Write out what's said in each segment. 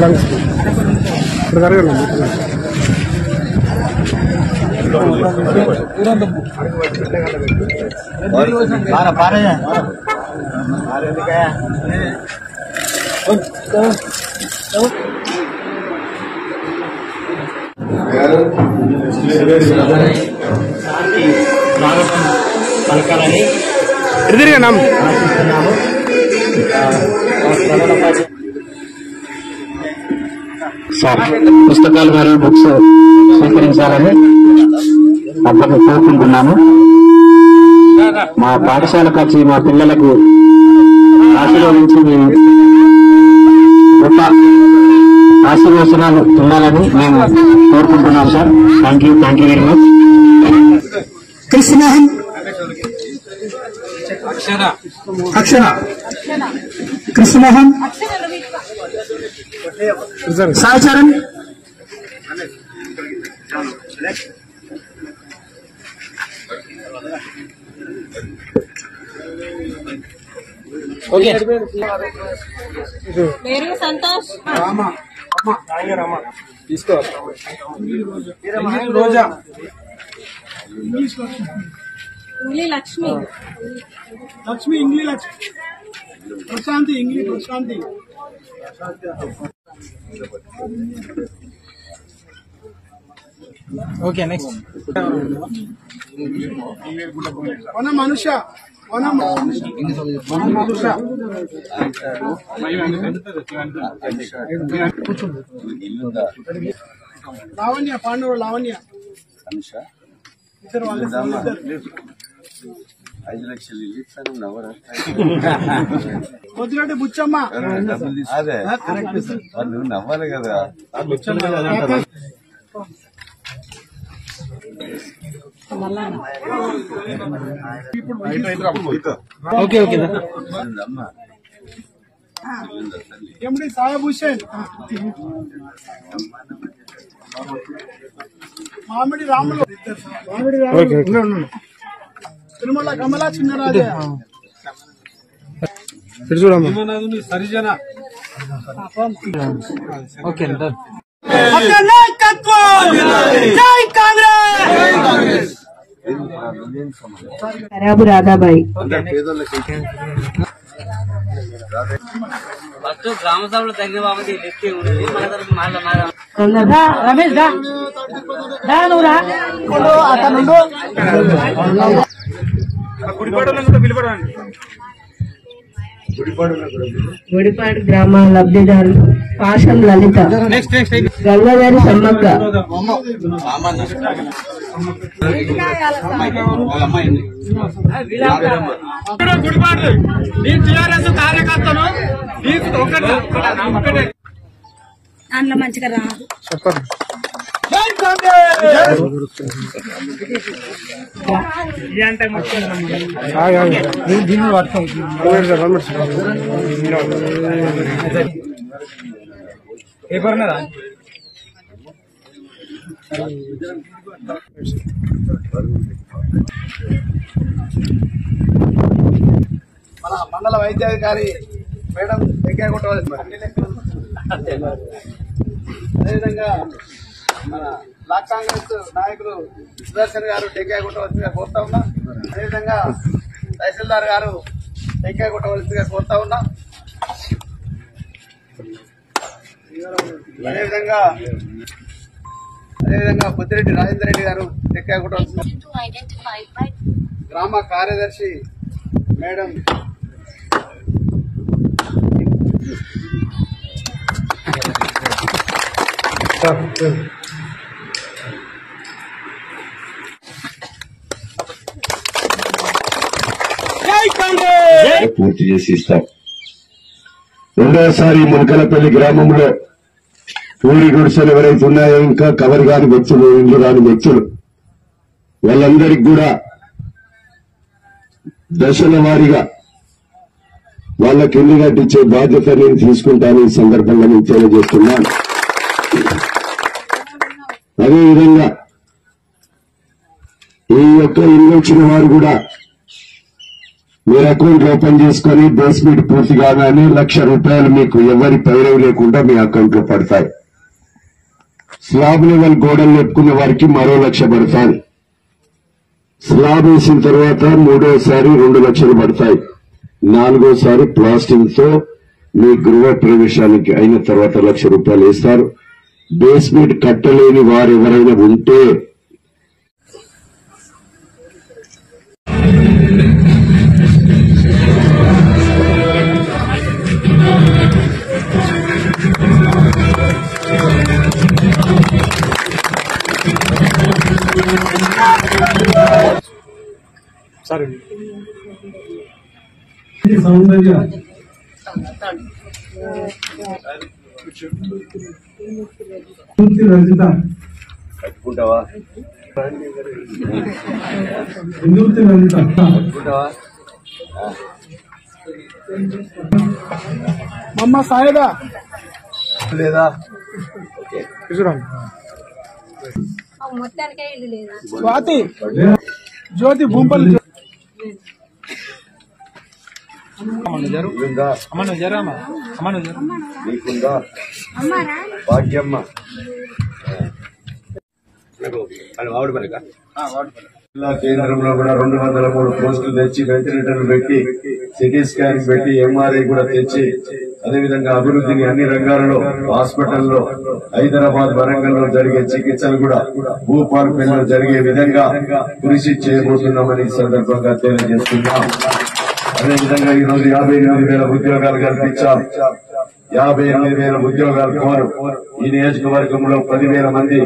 Lungs ఇప్పుడు జరగలేదు పలకాలని పుస్తకాలు మరియు బుక్స్ స్వీకరించాలని అందరినీ కోరుకుంటున్నాము. మా పాఠశాలకు వచ్చి మా పిల్లలకు ఆశీర్వదించి గొప్ప ఆశీర్వచనాలు ఉండాలని మేము కోరుకుంటున్నాం sir. Thank you very much. కృష్ణహన్ అక్షర కృష్ణమోహన్ సాయి చరణ్ సంతోష్ తీసుకో రోజా లక్ష్మి ప్రశాంతి ప్రశాంతి ఓకే నెక్స్ట్ మనుష్య లావణ్య పాండవుడు లావణ్య 5 లక్షలు ఇస్తాను కొద్దిగంటే బుచ్చమ్మ అదే నువ్వు నవ్వాలి కదా. ఓకే ఎండి సాహెబ్ హుస్సేన్ మామిడి రాములు తిరుమల కమలా చిన్నరాజే సరిజన ఓకే ఖరాబు రాధాబాయి గ్రామ సభలో తగిన బాబు రమేష్ గుడిపాడు గ్రామ లబ్ధిదారులు పాషం లలిత గంగాధరి సమ్మక్క అందులో మంచిగా రాదు దీన్ని పడతాం పేపర్నరా మన మండల వైద్యాధికారి మేడం వెంకయ్య కొట్టవాలి. అదేవిధంగా మన బ్లాక్ కాంగ్రెస్ నాయకులు సుదర్శన్ గారు టెంకాయ కొట్టవలసిందిగా కోరుతా ఉన్నా. అదేవిధంగా తహసీల్దార్ గారు టెంకాయ కొట్టవలసిందిగా కోరుతా ఉన్నా. అదేవిధంగా బుద్ధిరెడ్డి రాజేందర్ రెడ్డి గారు టెంకాయ కొట్టవలసిందిగా గ్రామ కార్యదర్శి మేడం పూర్తి చేసి ఇస్తాం. రెండోసారి మునకలపల్లి గ్రామంలో పూరి గుడిసెలు ఎవరైతే ఉన్నాయో ఇంకా కవర్ కాని వ్యక్తులు, ఇల్లు రాని వ్యక్తులు, వాళ్ళందరికీ కూడా దశల వారీగా వాళ్ళకి ఇల్లు కట్టించే బాధ్యత నేను తీసుకుంటాను. ఈ సందర్భంగా నేను తెలియజేస్తున్నాను. అదేవిధంగా ఈ యొక్క ఇల్లు వచ్చిన వారు కూడా మీరు అకౌంట్ ఓపెన్ చేసుకుని బేస్మెంట్ పూర్తి కాగానే ₹1,00,000 మీకు ఎవరి పైరవి లేకుండా మీ అకౌంట్ లో పడతాయి. స్లాబ్ లెవెల్ గోడలు లేపుకున్న వారికి మరో ₹1,00,000 పడతాయి. స్లాబ్ వేసిన తర్వాత మూడోసారి ₹2,00,000 పడతాయి. నాలుగోసారి ప్లాస్టింగ్ తో మీ గృహ ప్రవేశానికి అయిన తర్వాత ₹1,00,000 వేస్తారు. బేస్మెంట్ కట్టలేని వారు ఎవరైనా ఉంటే సరే కట్టుకుంటావా మమ్మ సాయదా లేదా మొత్తానికే ఇల్లు లేదా స్వాతి జ్యోతి భూంపల్లి నీకుందా భాగ్యమ్మ జిల్లా కేంద్రంలో కూడా 203 పోస్టులు తెచ్చి వెంటిలేటర్లు పెట్టి సిటీ స్కాన్ పెట్టి ఎంఆర్ఐ కూడా తెచ్చి అదేవిధంగా అభివృద్ధిని అన్ని రంగాలలో హాస్పిటల్లో హైదరాబాద్ వరంగల్లో జరిగే చికిత్సలు కూడా భూపాలపల్లిలో జరిగే విధంగా కృషి చేయబోతున్నామని సందర్భంగా తెలియజేస్తున్నాం. అదేవిధంగా ఈ రోజు 58,000 ఉద్యోగాలు కల్పించాం. 58,000 ఉద్యోగాలు కోరు. ఈ నియోజకవర్గంలో 10,000 మంది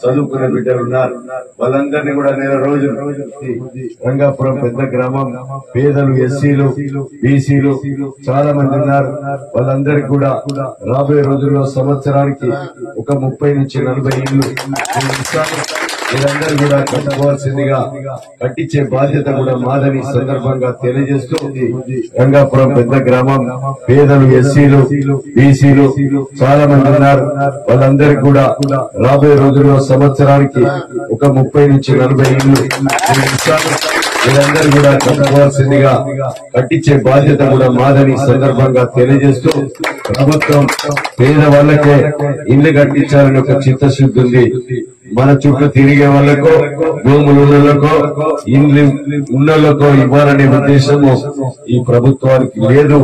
చదువుకునే బిడ్డలున్నారు. వాళ్ళందరినీ కూడా నెల రోజులు రంగాపురం పెద్ద గ్రామం పేదలు, ఎస్సీలు, బీసీలు చాలా మంది ఉన్నారు. వాళ్ళందరికీ కూడా రాబోయే రోజుల్లో సంవత్సరానికి ఒక 30 నుంచి 40 ఇళ్లు మీరందరూ కూడా కట్టుకోవాల్సిందిగా కట్టించే బాధ్యత కూడా మాదని సందర్భంగా తెలియజేస్తూ రంగాపురం పెద్ద గ్రామం పేదలు, ఎస్సీలు, బీసీలు చాలా మంది ఉన్నారు. వాళ్ళందరికీ కూడా రాబోయే రోజుల్లో సంవత్సరానికి ఒక 30 నుంచి 40 ఇళ్లు మీరందరూ కూడా కట్టుకోవాల్సిందిగా కట్టించే బాధ్యత కూడా మాదని సందర్భంగా తెలియజేస్తూ ప్రభుత్వం పేదవాళ్లకే ఇళ్లు కట్టించాలని ఒక చిత్తశుద్ధి ఉంది. మన చుట్టూ తిరిగే వాళ్లకు, భూములు ఉన్నోళ్లకో, ఇండ్లు ఉన్నోళ్లకో ఇవ్వాలనే ఉద్దేశము ఈ ప్రభుత్వానికి లేదు.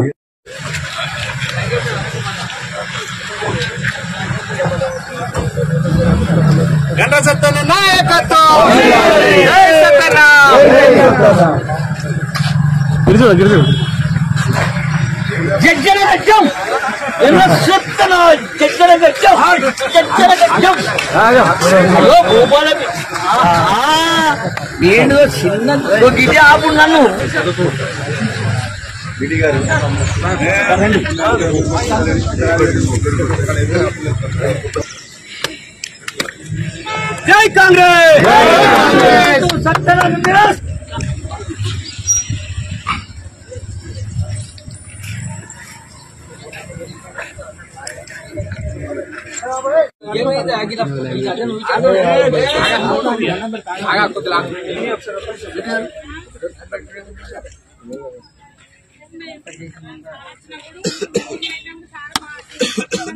ఏంటో చిన్న గిటి ఆపు నన్ను జై కాంగ్రెస్.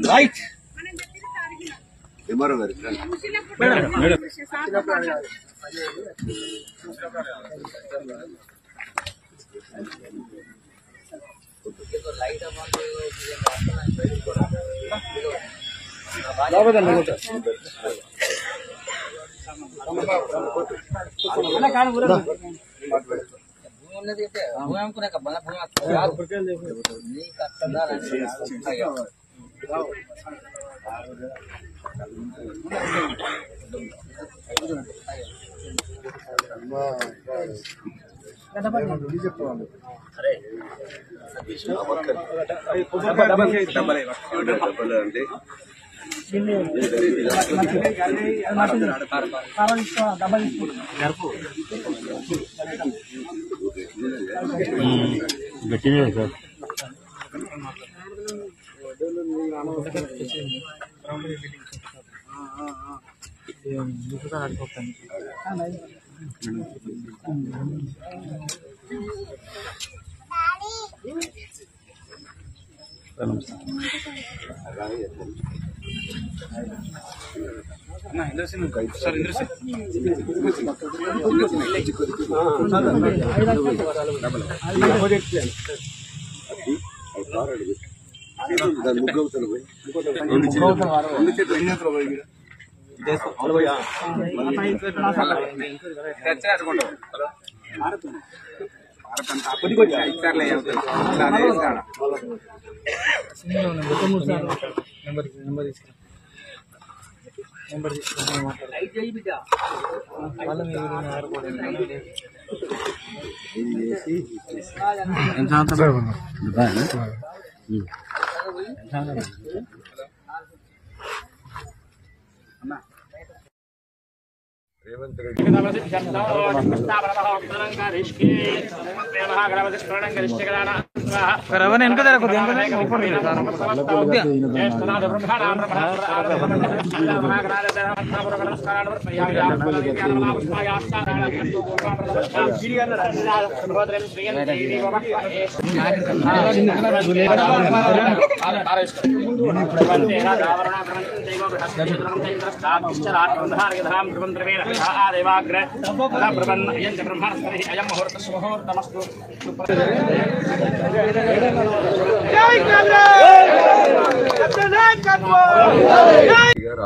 రైట్ గట్టినే సార్ రేవంత్ రెడ్డి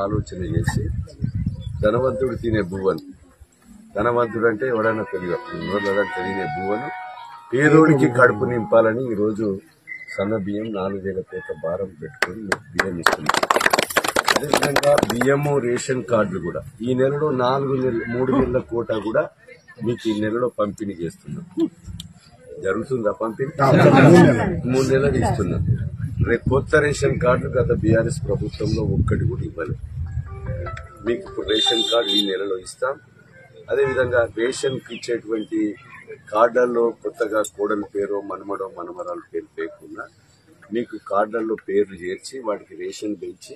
ఆలోచన చేసి ధనవంతుడు తినే బువ్వను, ధనవంతుడు అంటే ఎవడైనా తెలియని బువ్వను పేదోడికి కడుపు నింపాలని ఈరోజు సన్న బియ్యం 4 వేల కోట్ల భారం పెట్టుకుని బియ్యం ఇస్తున్నాం. అదేవిధంగా బియ్యము రేషన్ కార్డులు కూడా ఈ నెలలో 3 నెలల కోటా కూడా మీకు ఈ నెలలో పంపిణీ చేస్తున్నాం. జరుగుతుందా పంపిణీ? 3 నెలలు ఇస్తున్నాం. రేపు కొత్త రేషన్ కార్డులు గత బీఆర్ఎస్ ప్రభుత్వంలో ఒక్కటి కూడా ఇవ్వలేదు. మీకు ఇప్పుడు రేషన్ కార్డు ఈ నెలలో ఇస్తాం. అదేవిధంగా రేషన్ కి ఇచ్చేటువంటి కార్డుల్లో కొత్తగా కోడల పేరు, మనమడో, మనమరాల పేరు లేకుండా మీకు కార్డుల్లో పేర్లు చేర్చి వాటికి రేషన్ పెంచి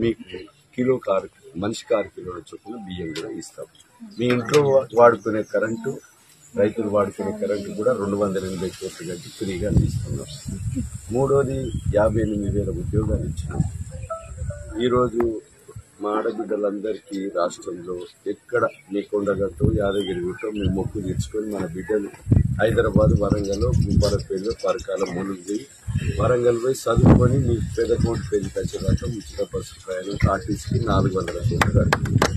మీకు మనిషికి 6 కిలోల చొప్పున బియ్యం కూడా ఇస్తాం. మీ ఇంట్లో వాడుకునే కరెంటు, రైతులు వాడుకునే కరెంటు కూడా 280 కోట్లు కట్టి ఫ్రీగా ఇస్తున్నాం. మూడోది 58,000 ఉద్యోగాలు ఇచ్చినాం. ఈరోజు మా ఆడబిడ్డలందరికీ రాష్ట్రంలో ఎక్కడ మీ కొండగట్టు, యాదగిరిగుట్ట మేము మొక్కు తీర్చుకొని మన బిడ్డలు హైదరాబాద్, వరంగల్, భూపాలపల్లి, పరకాల, ములుగు వరంగల్ పోయి చదువుకొని మీ పెద్ద కోటి పెళ్లి వచ్చేదాకా ఉచిత బస్సు ప్రయాణం ఆర్టీసీకి 400 కోట్లు కడుతుంది.